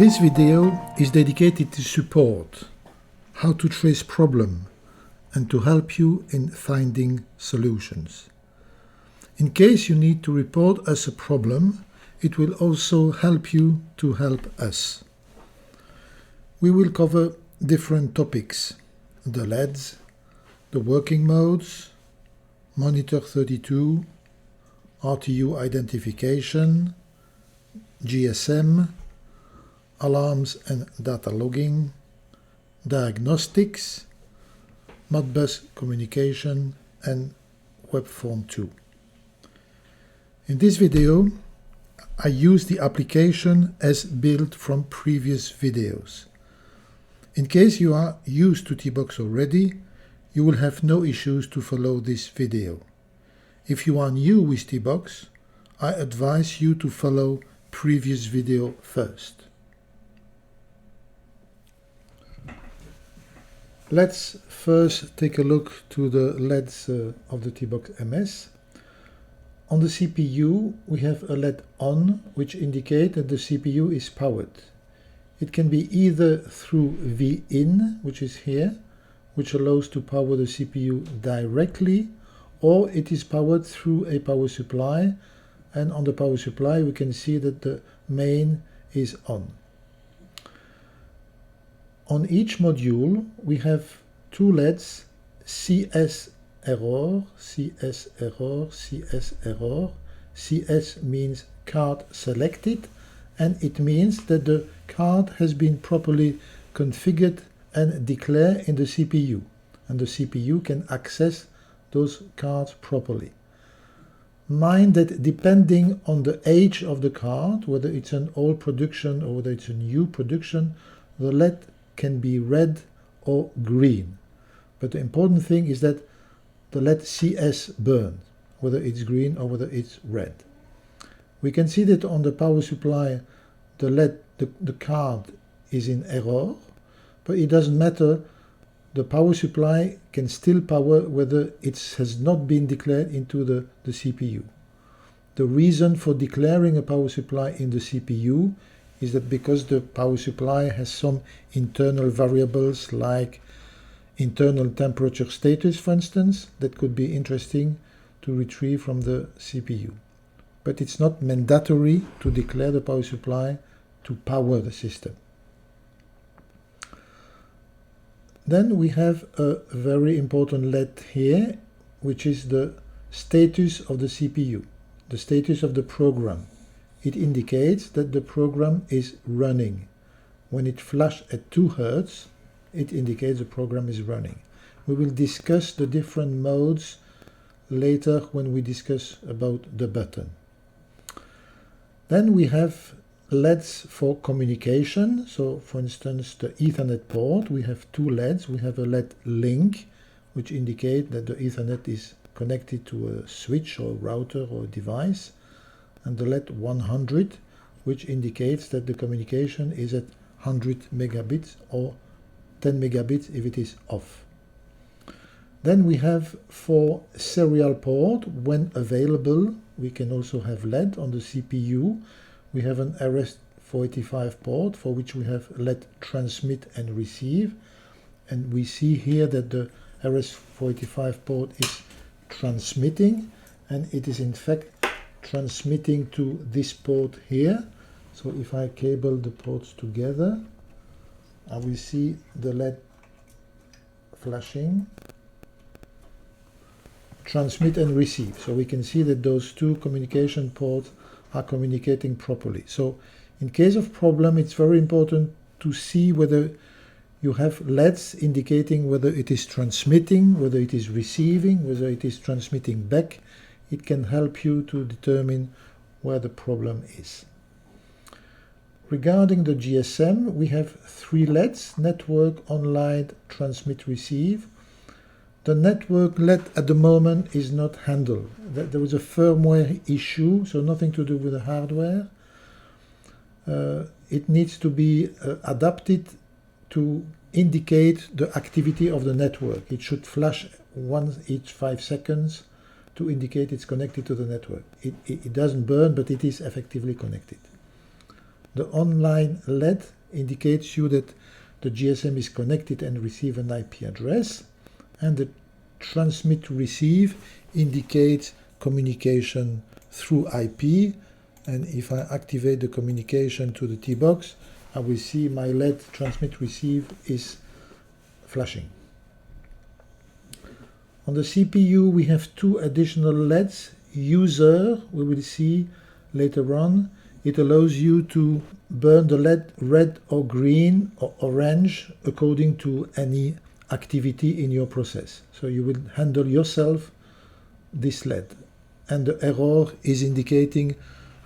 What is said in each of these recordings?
This video is dedicated to support, how to trace problem, and to help you in finding solutions. In case you need to report us a problem, it will also help you to help us. We will cover different topics: the LEDs, the working modes, monitor 32, RTU identification, GSM, alarms and data logging, diagnostics, Modbus communication, and Webform 2. In this video, I use the application as built from previous videos. In case you are used to TBox already, you will have no issues to follow this video. If you are new with TBox, I advise you to follow previous video first. Let's first take a look to the LEDs of the TBox MS. On the CPU, we have a LED on, which indicates that the CPU is powered. It can be either through V-in, which is here, which allows to power the CPU directly, or it is powered through a power supply, and on the power supply we can see that the main is on. On each module we have two LEDs, CS error, CS error, CS error. CS means card selected, and it means that the card has been properly configured and declared in the CPU, and the CPU can access those cards properly. Mind that depending on the age of the card, whether it's an old production or whether it's a new production, the LED can be red or green. But the important thing is that the LED CS burns, whether it's green or whether it's red. We can see that on the power supply the LED, the card is in error, but it doesn't matter. The power supply can still power whether it has not been declared into the CPU. The reason for declaring a power supply in the CPU is that because the power supply has some internal variables like internal temperature status, for instance, that could be interesting to retrieve from the CPU. But it's not mandatory to declare the power supply to power the system. Then we have a very important LED here, which is the status of the CPU, the status of the program. It indicates that the program is running. When it flashes at 2 Hz, it indicates the program is running. We will discuss the different modes later when we discuss about the button. Then we have LEDs for communication. So for instance, the Ethernet port, we have 2 LEDs. We have a LED link, which indicates that the Ethernet is connected to a switch or router or device, and the LED 100, which indicates that the communication is at 100 megabits or 10 megabits if it is off. Then we have for serial port, when available, we can also have LED on the CPU. We have an RS-485 port for which we have LED transmit and receive, and we see here that the RS-485 port is transmitting, and it is in fact transmitting to this port here. So if I cable the ports together, I will see the LED flashing, transmit and receive. So we can see that those 2 communication ports are communicating properly. So in case of problem, it's very important to see whether you have LEDs indicating whether it is transmitting, whether it is receiving, whether it is transmitting back. It can help you to determine where the problem is. Regarding the GSM, we have 3 LEDs, network, online, transmit, receive. The network LED at the moment is not handled. There is a firmware issue, so nothing to do with the hardware. It needs to be adapted to indicate the activity of the network. It should flash once each 5 seconds to indicate it's connected to the network. It doesn't burn, but it is effectively connected. The online LED indicates you that the GSM is connected and receive an IP address, and the transmit receive indicates communication through IP. And if I activate the communication to the TBox, I will see my LED transmit receive is flashing. On the CPU we have two additional LEDs. User, we will see later on, it allows you to burn the LED red or green or orange according to any activity in your process. So you will handle yourself this LED. And the error is indicating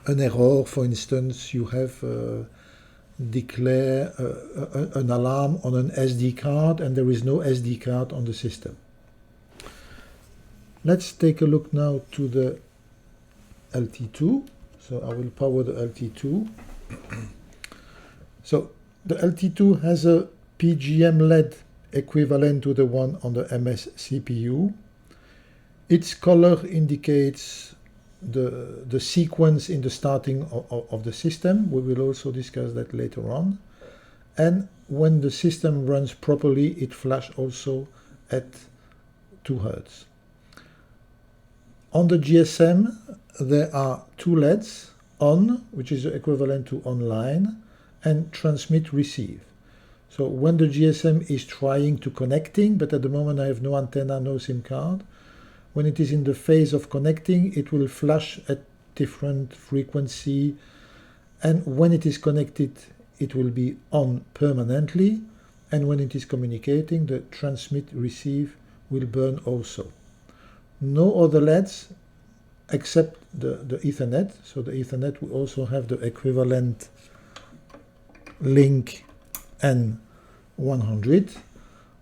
an error. For instance, you have declared an alarm on an SD card and there is no SD card on the system. Let's take a look now to the LT2. So I will power the LT2. So the LT2 has a PGM LED equivalent to the one on the MS CPU. Its color indicates the sequence in the starting of the system. We will also discuss that later on. And when the system runs properly, it flashes also at 2 Hz. On the GSM, there are two LEDs, on, which is equivalent to online, and transmit receive. So when the GSM is trying to connecting, but at the moment I have no antenna, no SIM card, when it is in the phase of connecting, it will flash at different frequency, and when it is connected, it will be on permanently, and when it is communicating, the transmit receive will burn also. No other LEDs except the Ethernet. So the Ethernet will also have the equivalent link N100,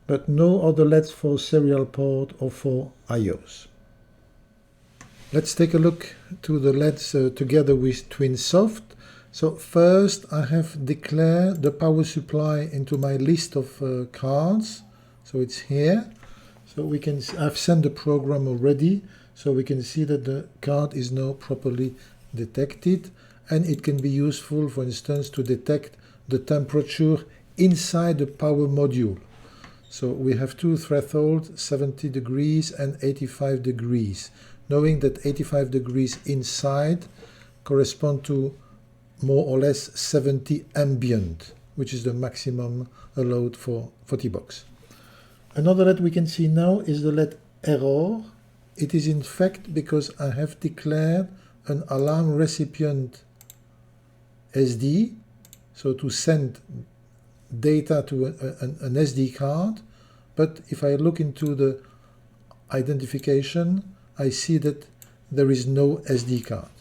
but no other LEDs for serial port or for IOs. Let's take a look to the LEDs together with TwinSoft. So first I have declared the power supply into my list of cards. So it's here. So we can, I've sent the program already, so we can see that the card is now properly detected, and it can be useful, for instance, to detect the temperature inside the power module. So we have two thresholds, 70 degrees and 85 degrees, knowing that 85 degrees inside correspond to more or less 70 ambient, which is the maximum allowed for TBox. Another LED we can see now is the LED error. It is in fact because I have declared an alarm recipient SD, so to send data to an SD card, but if I look into the identification, I see that there is no SD card.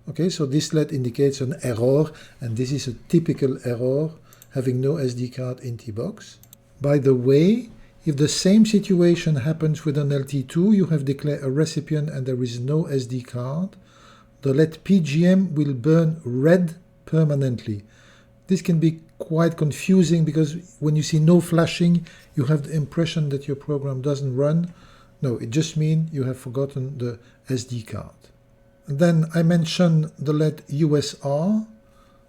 Okay, so this LED indicates an error, and this is a typical error, having no SD card in TBox. By the way, if the same situation happens with an LT2, you have declared a recipient and there is no SD card, the LED PGM will burn red permanently. This can be quite confusing because when you see no flashing, you have the impression that your program doesn't run. No, it just means you have forgotten the SD card. And then I mentioned the LED USR.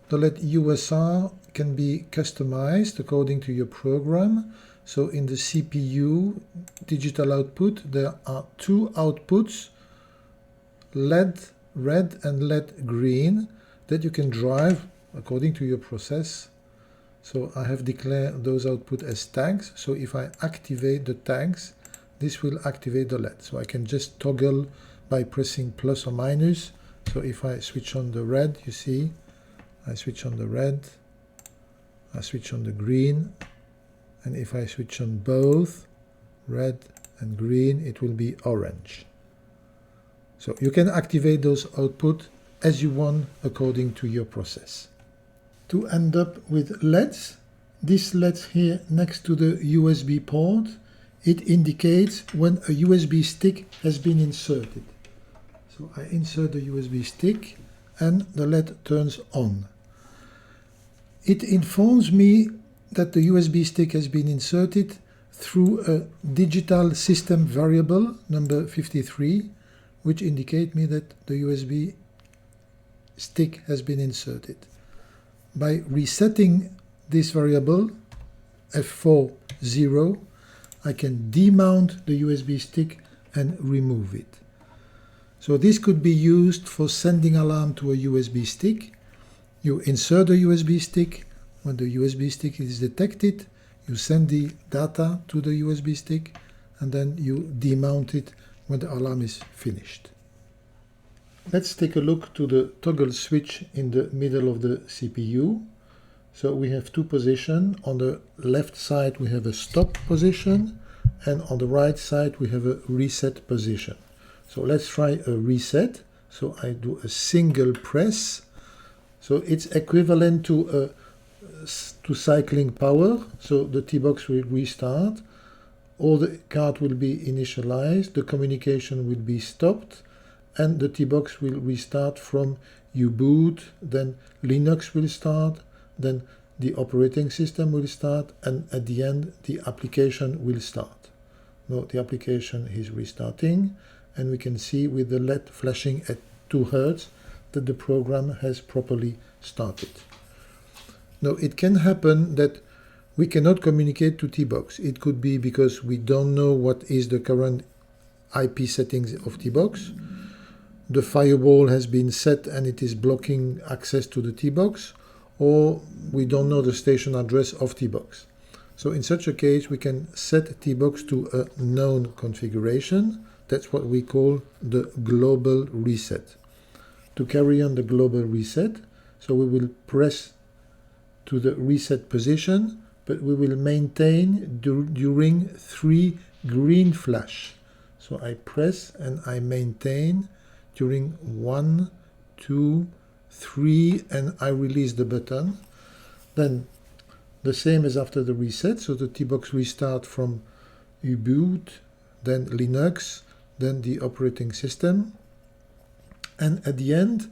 The LED USR can be customized according to your program. So in the CPU digital output, there are two outputs, LED red and LED green, that you can drive according to your process. So I have declared those output as tags. So if I activate the tags, this will activate the LED. So I can just toggle by pressing plus or minus. So if I switch on the red, you see, I switch on the red, I switch on the green, and if I switch on both, red and green, it will be orange. So you can activate those output as you want according to your process. To end up with LEDs, this LED here next to the USB port, it indicates when a USB stick has been inserted. So I insert the USB stick and the LED turns on. It informs me that the USB stick has been inserted through a digital system variable number 53, which indicate me that the USB stick has been inserted. by resetting this variable F40, I can demount the USB stick and remove it. So this could be used for sending alarm to a USB stick. You insert a USB stick. When the USB stick is detected, you send the data to the USB stick, and then you demount it when the alarm is finished. Let's take a look to the toggle switch in the middle of the CPU. So we have two positions. On the left side we have a stop position, and on the right side we have a reset position. So let's try a reset. So I do a single press. So it's equivalent to cycling power. So the TBox will restart. All the card will be initialized. The communication will be stopped. And the TBox will restart from U-boot. Then Linux will start. Then the operating system will start. And at the end, the application will start. Now the application is restarting. And we can see with the LED flashing at 2 Hz that the program has properly started. Now it can happen that we cannot communicate to TBox. It could be because we don't know what is the current IP settings of TBox. The firewall has been set and it is blocking access to the TBox, or we don't know the station address of TBox. So in such a case we can set TBox to a known configuration. That's what we call the global reset. To carry on the global reset, so we will press to the reset position, but we will maintain during 3 green flash. So I press and I maintain during 1, 2, 3, and I release the button. Then the same as after the reset, so the TBox restart from U-boot, then Linux, then the operating system, and at the end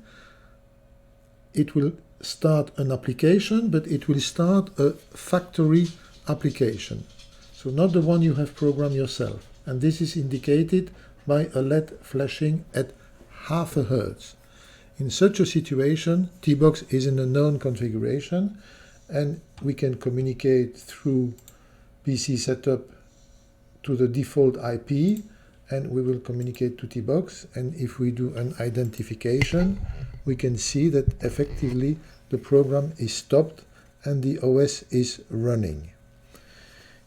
it will start an application, but it will start a factory application, so not the one you have programmed yourself, and this is indicated by a LED flashing at 0.5 Hz. In such a situation, TBox is in a known configuration, and we can communicate through PC setup to the default IP, and we will communicate to TBox, and if we do an identification, we can see that effectively the program is stopped and the OS is running.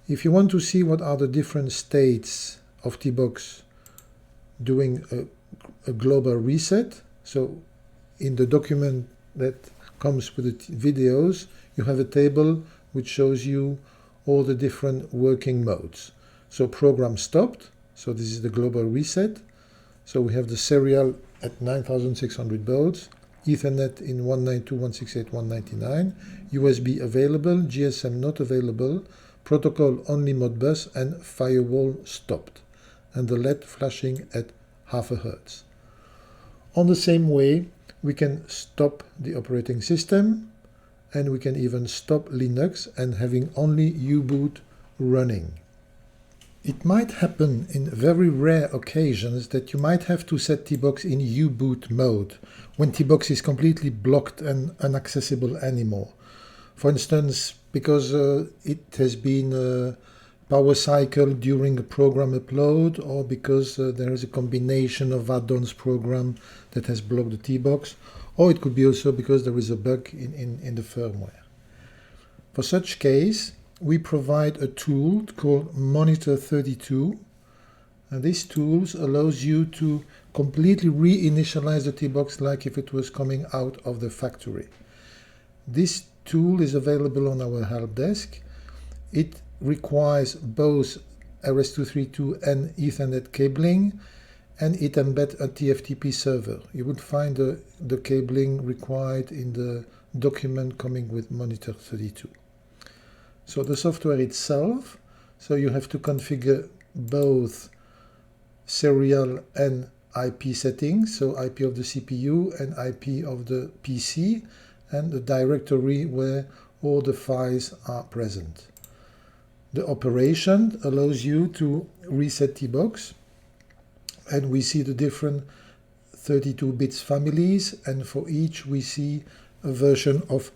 If you want to see what are the different states of TBox doing a global reset, so in the document that comes with the videos, you have a table which shows you all the different working modes. So program stopped. So this is the global reset. So we have the serial at 9600 baud, Ethernet in 192.168.199, USB available, GSM not available, protocol only Modbus, and firewall stopped, and the LED flashing at 0.5 Hz. On the same way, we can stop the operating system, and we can even stop Linux and having only U-boot running. It might happen in very rare occasions that you might have to set TBox in U-boot mode when TBox is completely blocked and inaccessible anymore. For instance, because it has been power cycled during a program upload, or because there is a combination of add-ons program that has blocked the TBox, or it could be also because there is a bug in the firmware. For such case, we provide a tool called Monitor32, and this tool allows you to completely reinitialize the TBox like if it was coming out of the factory. This tool is available on our help desk. It requires both RS-232 and Ethernet cabling, and it embeds a TFTP server. You would find the cabling required in the document coming with Monitor32. So the software itself, so you have to configure both serial and IP settings, so IP of the CPU and IP of the PC, and the directory where all the files are present. The operation allows you to reset TBox, and we see the different 32 bits families, and for each we see a version of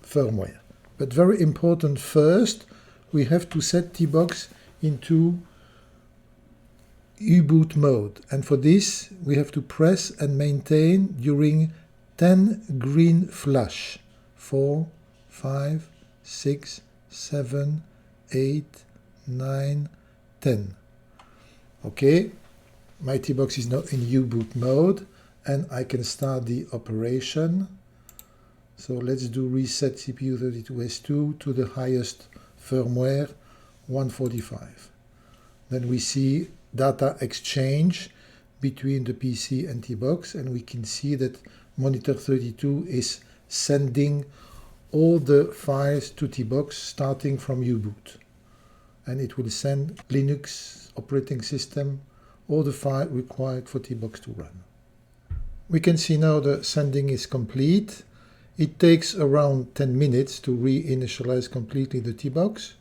firmware. But very important, first we have to set TBox into U-boot mode, and for this we have to press and maintain during 10 green flash. 4, 5, 6, 7, 8, 9, 10. Okay, my TBox is now in U-boot mode and I can start the operation. So let's do reset CPU32S2 to the highest firmware, 145. Then we see data exchange between the PC and TBox, and we can see that monitor 32 is sending all the files to TBox starting from U-boot. And it will send Linux operating system, all the files required for TBox to run. We can see now the sending is complete. It takes around 10 minutes to reinitialize completely the TBox.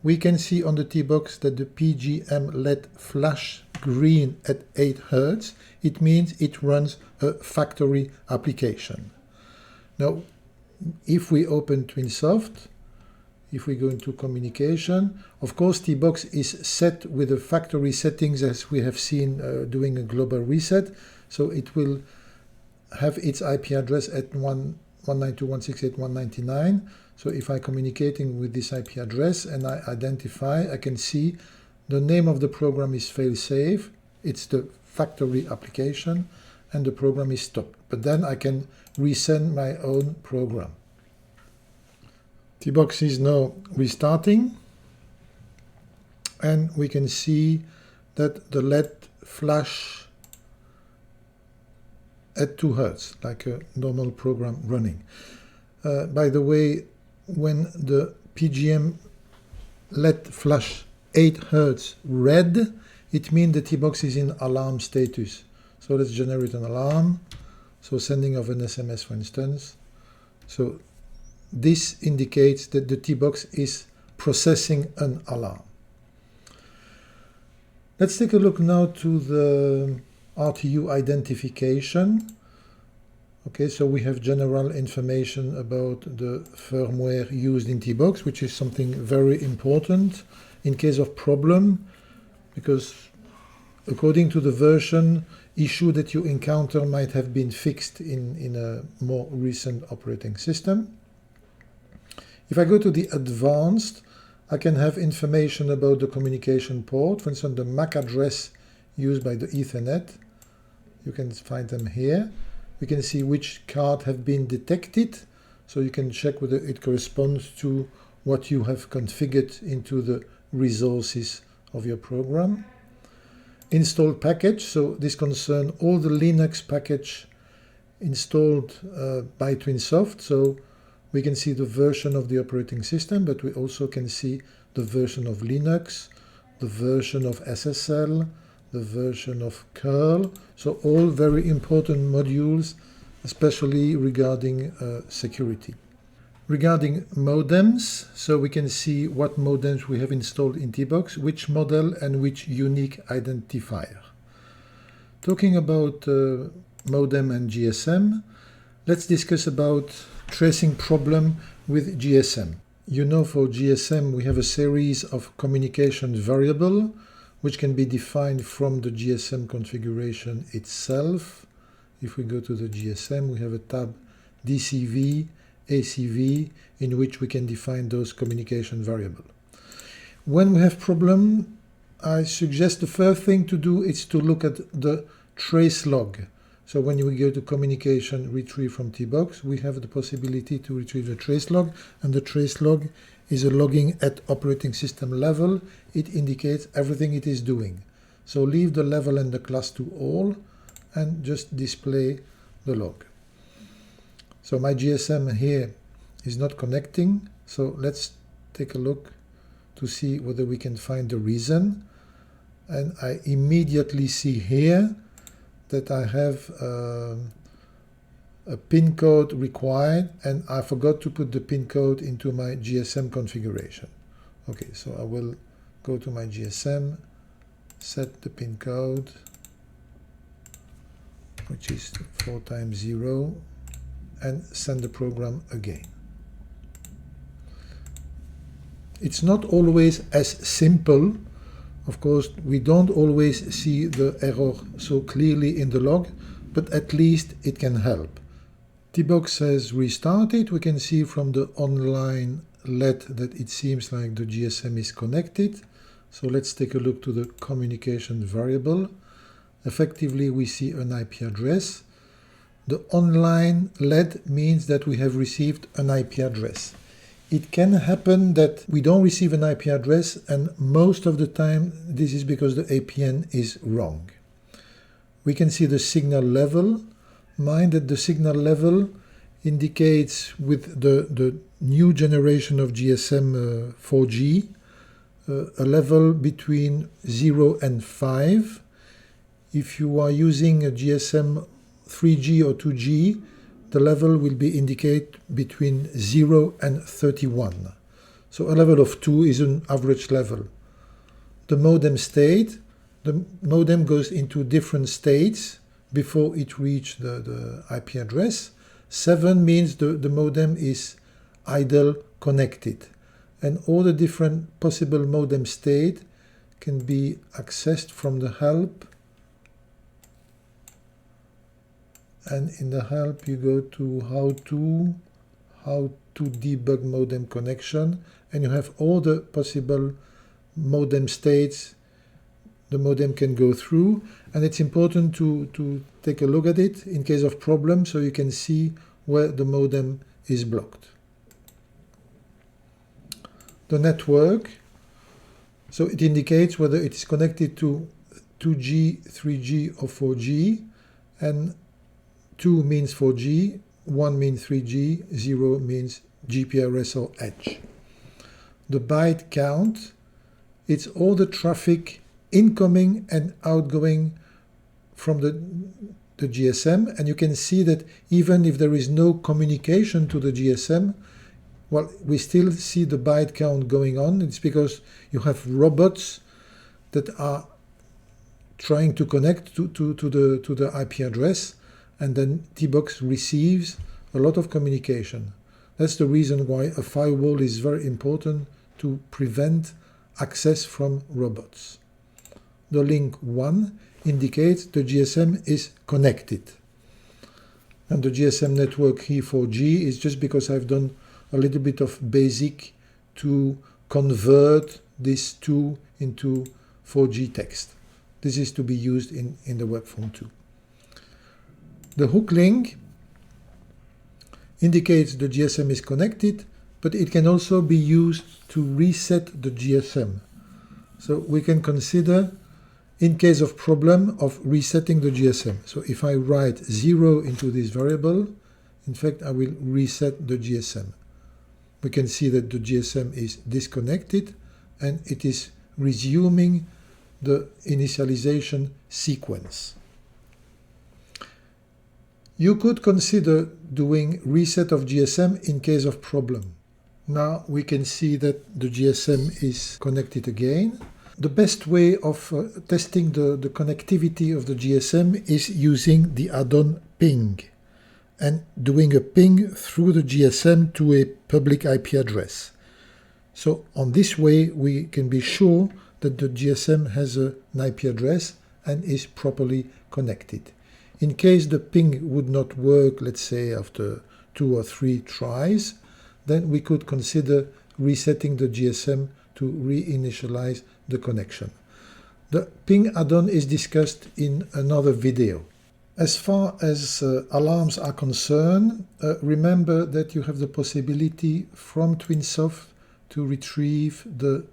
We can see on the TBox that the PGM LED flash green at 8 Hz. It means it runs a factory application. Now, if we open TwinSoft, if we go into communication, of course TBox is set with the factory settings as we have seen doing a global reset. So it will have its IP address at 192.168.199. So if I'm communicating with this IP address and I identify, I can see the name of the program is failsafe. It's the factory application and the program is stopped. But then I can resend my own program. TBox is now restarting and we can see that the LED flash at 2 Hz, like a normal program running. By the way, when the PGM LED flash 8 Hz red, it means the TBox is in alarm status. So let's generate an alarm. So sending of an SMS, for instance. So this indicates that the TBox is processing an alarm. Let's take a look now to the RTU identification. Okay, so we have general information about the firmware used in TBox, which is something very important in case of problem, because according to the version, issue that you encounter might have been fixed in a more recent operating system. If I go to the advanced, I can have information about the communication port, for instance, the MAC address used by the Ethernet. You can find them here. We can see which card have been detected, so you can check whether it corresponds to what you have configured into the resources of your program. Installed package, so this concerns all the Linux package installed by TwinSoft. So we can see the version of the operating system, but we also can see the version of Linux, the version of SSL, the version of curl. So all very important modules, especially regarding security. Regarding modems, so we can see what modems we have installed in TBox, which model and which unique identifier. Talking about modem and GSM, let's discuss about tracing problem with GSM. You know, for GSM we have a series of communication variable which can be defined from the GSM configuration itself. If we go to the GSM, we have a tab DCV, ACV, in which we can define those communication variables. When we have problem, I suggest the first thing to do is to look at the trace log. So when we go to communication retrieve from TBox, we have the possibility to retrieve the trace log, and the trace log is a logging at operating system level. It indicates everything it is doing. So leave the level and the class to all and just display the log. So my GSM here is not connecting, so let's take a look to see whether we can find the reason. And I immediately see here that I have a pin code required, and I forgot to put the pin code into my GSM configuration. Okay, so I will go to my GSM, set the pin code, which is 4 times 0, and send the program again. It's not always as simple. Of course, we don't always see the error so clearly in the log, but at least it can help. TBox has restarted. We can see from the online LED that it seems like the GSM is connected. So let's take a look to the communication variable. Effectively, we see an IP address. The online LED means that we have received an IP address. It can happen that we don't receive an IP address, and most of the time this is because the APN is wrong. We can see the signal level. Mind that the signal level indicates with the new generation of GSM 4G a level between 0 and 5. If you are using a GSM 3G or 2G, the level will be indicate between 0 and 31. So a level of 2 is an average level. The modem state, the modem goes into different states before it reaches the IP address. 7 means the modem is idle connected. And all the different possible modem state can be accessed from the help. And in the help you go to how to debug modem connection, and you have all the possible modem states the modem can go through, and it's important to take a look at it in case of problem so you can see where the modem is blocked. The network, so it indicates whether it is connected to 2G, 3G or 4G, and 2 means 4G, 1 means 3G, 0 means GPRS or Edge. The byte count, it's all the traffic incoming and outgoing from the GSM, and you can see that even if there is no communication to the GSM, well, we still see the byte count going on. It's because you have robots that are trying to connect to the IP address, and then TBox receives a lot of communication. That's the reason why a firewall is very important to prevent access from robots. The link 1 indicates the GSM is connected. And the GSM network here 4G is just because I've done a little bit of basic to convert this 2 into 4G text. This is to be used in the web form too. The hook link indicates the GSM is connected, but it can also be used to reset the GSM. So we can consider, in case of problem, of resetting the GSM. So if I write 0 into this variable, in fact, I will reset the GSM. We can see that the GSM is disconnected and it is resuming the initialization sequence. You could consider doing reset of GSM in case of problem. Now we can see that the GSM is connected again. The best way of testing the connectivity of the GSM is using the add-on ping and doing a ping through the GSM to a public IP address. So on this way we can be sure that the GSM has an IP address and is properly connected. In case the ping would not work, let's say after 2 or 3 tries, then we could consider resetting the GSM to reinitialize the connection. The ping add-on is discussed in another video. As far as alarms are concerned, remember that you have the possibility from TwinSoft to retrieve the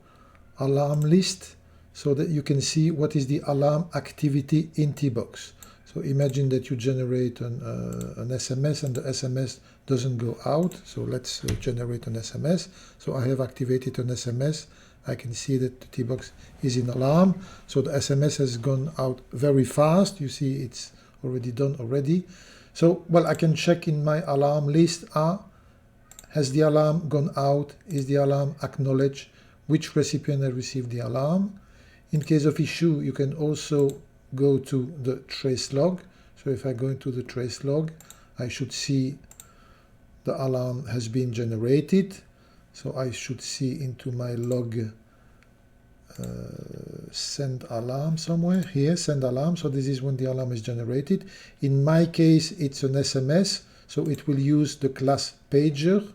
alarm list so that you can see what is the alarm activity in TBox. So imagine that you generate an SMS and the SMS doesn't go out. So let's generate an SMS. So I have activated an SMS. I can see that the TBox is in alarm. So the SMS has gone out very fast. You see it's already done already. So, well, I can check in my alarm list. Has the alarm gone out? Is the alarm acknowledged? Which recipient has received the alarm? In case of issue, you can also go to the trace log. So if I go into the trace log, I should see the alarm has been generated. So I should see into my log send alarm somewhere here, send alarm. So this is when the alarm is generated. In my case, it's an SMS, so it will use the class pager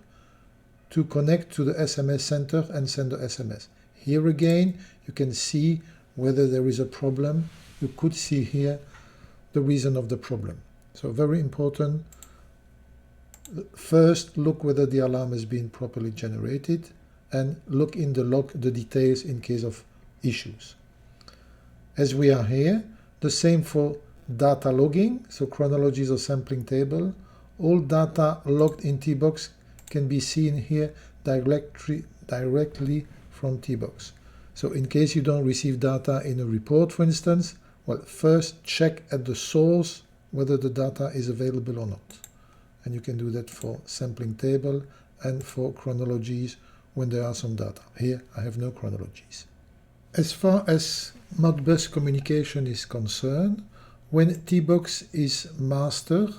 to connect to the SMS center and send the SMS. Here again, you can see whether there is a problem. You could see here the reason of the problem. So very important. First, look whether the alarm has been properly generated, and look in the log the details in case of issues. As we are here, the same for data logging, so chronologies or sampling table. All data logged in TBox can be seen here directly from TBox. So in case you don't receive data in a report, for instance, well, first check at the source whether the data is available or not. And you can do that for sampling table and for chronologies when there are some data. Here I have no chronologies. As far as Modbus communication is concerned, when TBox is master,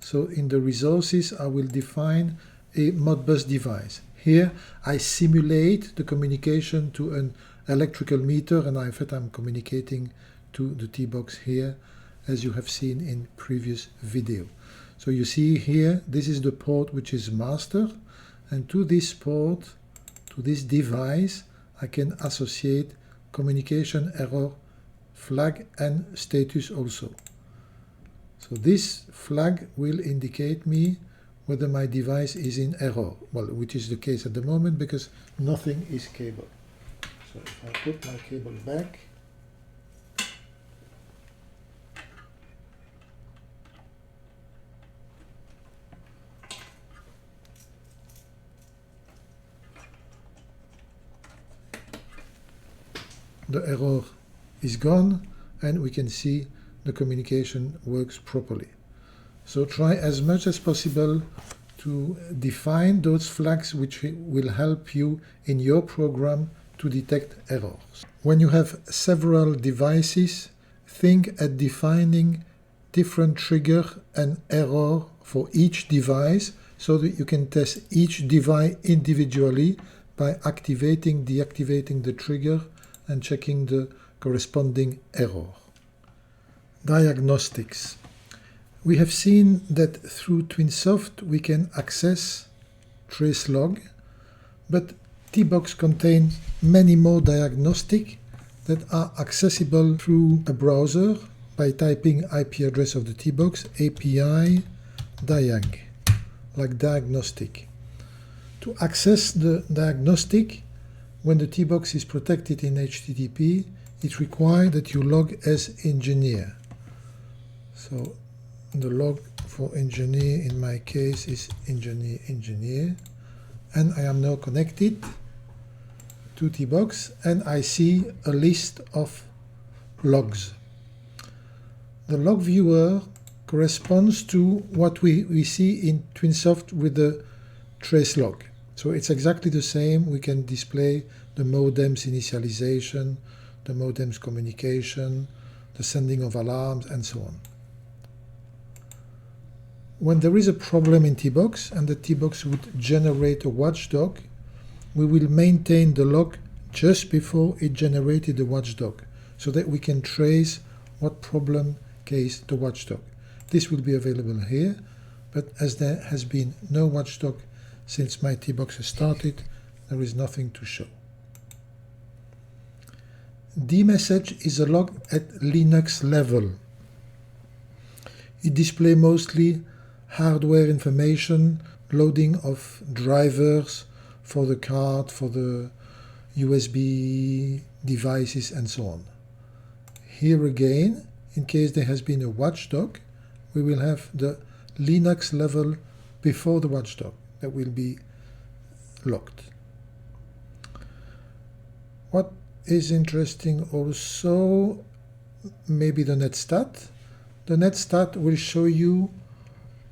so in the resources I will define a Modbus device. Here I simulate the communication to an electrical meter, and in fact I'm communicating to the TBox here, as you have seen in previous video. So you see here, this is the port which is master, and to this port, to this device, I can associate communication error flag and status also. So this flag will indicate me whether my device is in error, well, which is the case at the moment because nothing is cabled. So if I put my cable back, the error is gone and we can see the communication works properly. So try as much as possible to define those flags which will help you in your program to detect errors. When you have several devices, think at defining different trigger and error for each device so that you can test each device individually by deactivating the trigger and checking the corresponding error. Diagnostics. We have seen that through TwinSoft we can access tracelog, but TBox contains many more diagnostics that are accessible through a browser by typing IP address of the TBox API diag, like diagnostic. To access the diagnostic, when the TBox is protected in HTTP, it requires that you log as engineer. So the log for engineer in my case is engineer, and I am now connected to TBox and I see a list of logs. The log viewer corresponds to what we see in TwinSoft with the trace log. So it's exactly the same. We can display the modem's initialization, the modem's communication, the sending of alarms, and so on. When there is a problem in TBox and the TBox would generate a watchdog, we will maintain the log just before it generated the watchdog so that we can trace what problem caused the watchdog. This will be available here, but as there has been no watchdog since my TBox has started, there is nothing to show. dmessage is a log at Linux level. It displays mostly hardware information, loading of drivers for the card, for the USB devices, and so on. Here again, in case there has been a watchdog, we will have the Linux level before the watchdog that will be locked. What is interesting also, maybe the netstat. The netstat will show you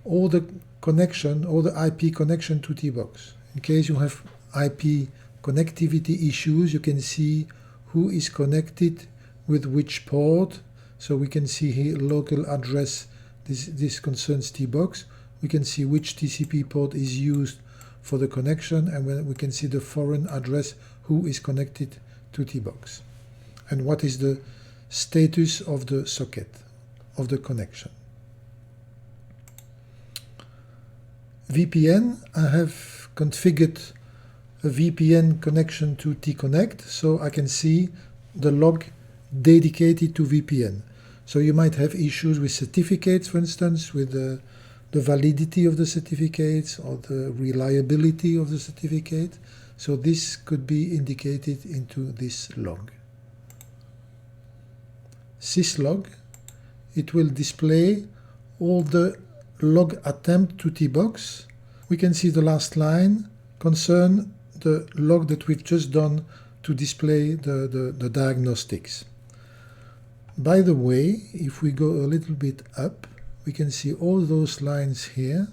all the connection, all the IP connection to TBox. In case you have IP connectivity issues, you can see who is connected with which port. So we can see here local address, this concerns TBox. We can see which TCP port is used for the connection, and when we can see the foreign address who is connected to TBox and what is the status of the socket of the connection. VPN, I have configured a VPN connection to T-Connect, so I can see the log dedicated to VPN. So you might have issues with certificates, for instance, with the validity of the certificates or the reliability of the certificate. So this could be indicated into this log. Syslog, it will display all the log attempt to TBox. We can see the last line concern the log that we've just done to display the diagnostics. By the way, if we go a little bit up, we can see all those lines here.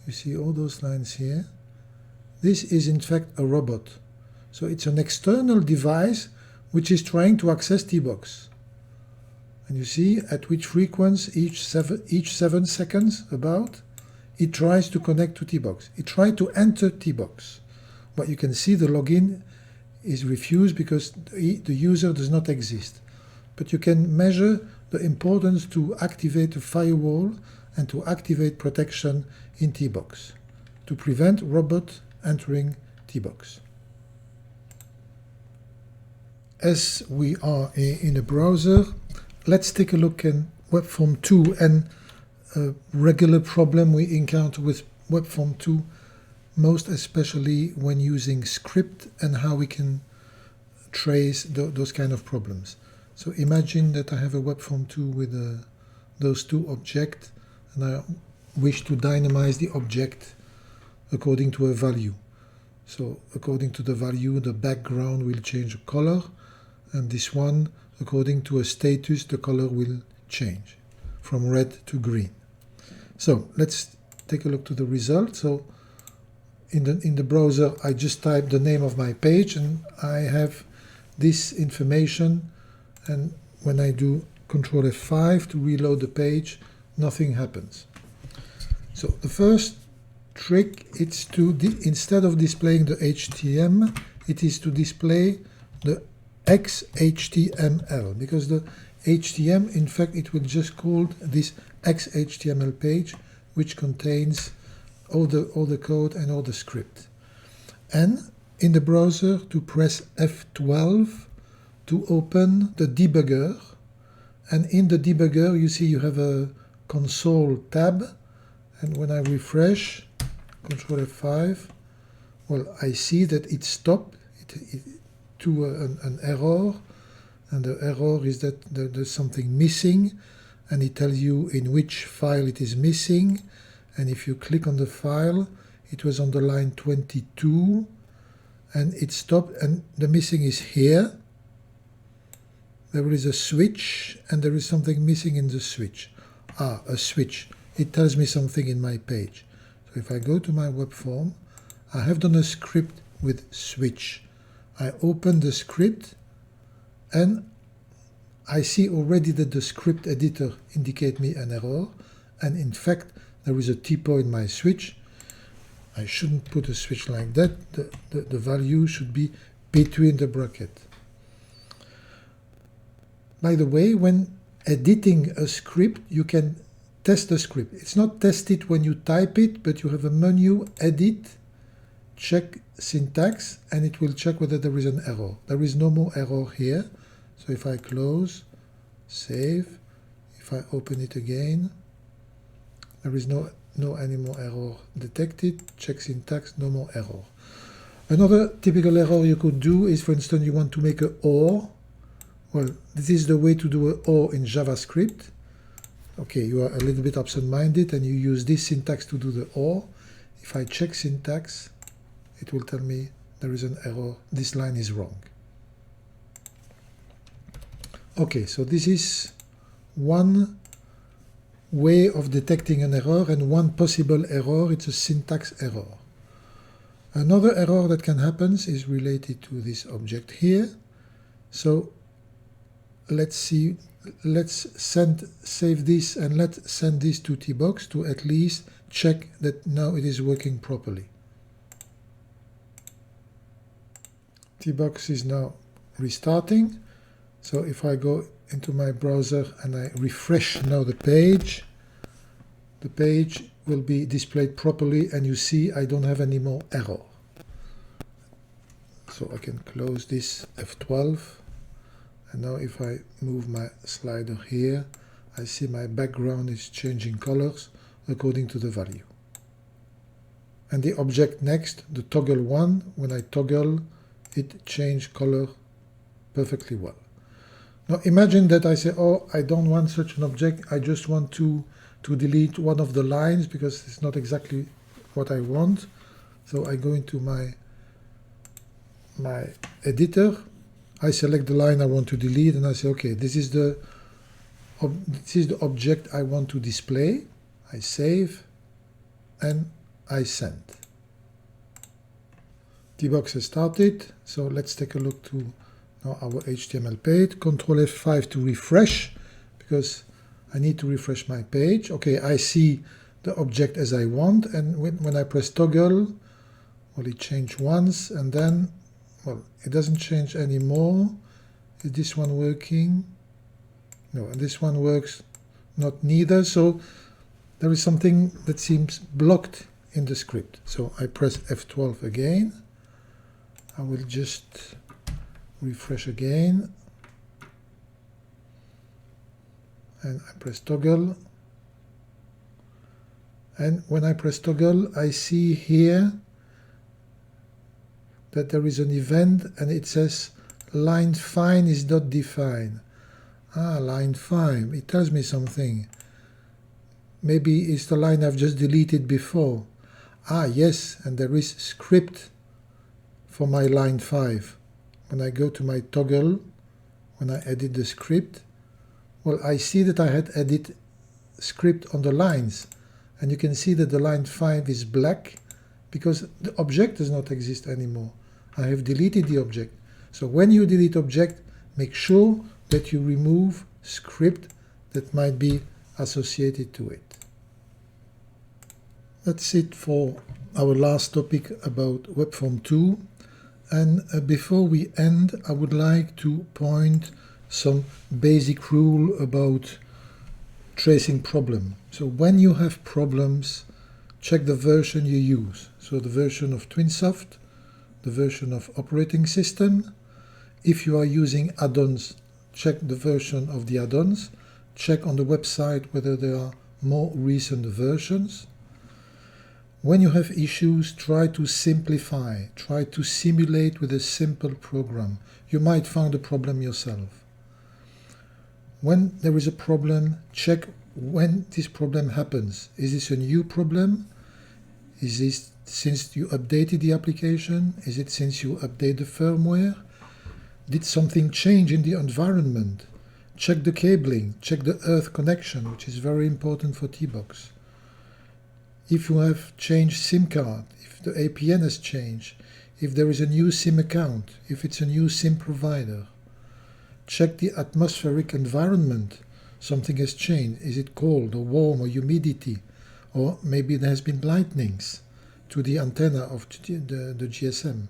You see all those lines here. This is in fact a robot. So it's an external device which is trying to access TBox. And you see at which frequency each 7 seconds about it tries to connect to TBox. It tried to enter TBox. But you can see the login is refused because the user does not exist. But you can measure the importance to activate a firewall and to activate protection in TBox to prevent robot entering TBox. As we are in a browser, let's take a look at Webform 2 and a regular problem we encounter with Webform 2, most especially when using script and how we can trace those kind of problems. So imagine that I have a Webform 2 with those two objects, and I wish to dynamize the object according to a value. So according to the value, the background will change color, and this one, according to a status, the color will change from red to green. So let's take a look to the result. So in the browser, I just type the name of my page, and I have this information. And when I do Ctrl F5 to reload the page, nothing happens. So the first trick is to, instead of displaying the HTML, it is to display the XHTML, because the HTML, in fact, it will just call this XHTML page, which contains all the code and all the script. And in the browser, to press F12 to open the debugger, and in the debugger you see you have a console tab, and when I refresh Ctrl F5, well, I see that it stopped to an error, and the error is that there's something missing, and it tells you in which file it is missing. And if you click on the file, it was on the line 22, and it stopped, and the missing is here. There is a switch, and there is something missing in the switch. Ah, a switch. It tells me something in my page. So if I go to my web form, I have done a script with switch. I open the script, and I see already that the script editor indicates me an error, and in fact there is a typo in my switch. I shouldn't put a switch like that. The value should be between the bracket. By the way, when editing a script, you can test the script. It's not tested when you type it, but you have a menu, edit, check syntax, and it will check whether there is an error. There is no more error here. So if I close, save, if I open it again, there is no any more error detected. Check syntax, no more error. Another typical error you could do is, for instance, you want to make a OR. Well, this is the way to do a OR in JavaScript. Okay, you are a little bit absent-minded and you use this syntax to do the OR. If I check syntax, it will tell me there is an error. This line is wrong. Okay, so this is one way of detecting an error, and one possible error, it's a syntax error. Another error that can happen is related to this object here. So let's see, let's save this, and let's send this to TBox to at least check that now it is working properly. TBox is now restarting. So if I go into my browser and I refresh now the page will be displayed properly, and you see I don't have any more error. So I can close this F12, and now if I move my slider here, I see my background is changing colors according to the value. And the object next, the toggle one, when I toggle, it changed color perfectly well. Now imagine that I say, oh, I don't want such an object, I just want to delete one of the lines because it's not exactly what I want. So I go into my editor, I select the line I want to delete, and I say, okay, this is the object I want to display. I save and I send. TBox has started, so let's take a look to now our HTML page. Control F5 to refresh, because I need to refresh my page. Okay, I see the object as I want, and when I press toggle, well, it changed once, and then, well, it doesn't change anymore. Is this one working? No, and this one works not neither, so there is something that seems blocked in the script. So I press F12 again. I will just refresh again, and I press toggle, and when I press toggle, I see here that there is an event and it says line fine is not defined. Line 5, it tells me something. Maybe it's the line I've just deleted before. Yes, and there is script for my line 5. When I go to my toggle, when I edit the script, well, I see that I had edit script on the lines, and you can see that the line 5 is black because the object does not exist anymore. I have deleted the object. So when you delete object, make sure that you remove script that might be associated to it. That's it for our last topic about Webform 2. And before we end, I would like to point some basic rule about tracing problem. So when you have problems, check the version you use. So the version of TwinSoft, the version of operating system. If you are using add-ons, check the version of the add-ons. Check on the website whether there are more recent versions. When you have issues, try to simplify. Try to simulate with a simple program. You might find a problem yourself. When there is a problem, check when this problem happens. Is this a new problem? Is this since you updated the application? Is it since you update the firmware? Did something change in the environment? Check the cabling, check the earth connection, which is very important for TBox. If you have changed SIM card, if the APN has changed, if there is a new SIM account, if it's a new SIM provider. Check the atmospheric environment. Something has changed. Is it cold or warm or humidity? Or maybe there has been lightnings to the antenna of the GSM.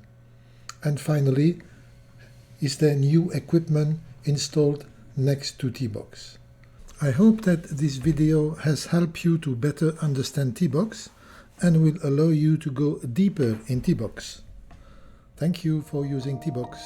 And finally, is there new equipment installed next to TBox? I hope that this video has helped you to better understand TBox and will allow you to go deeper in TBox. Thank you for using TBox.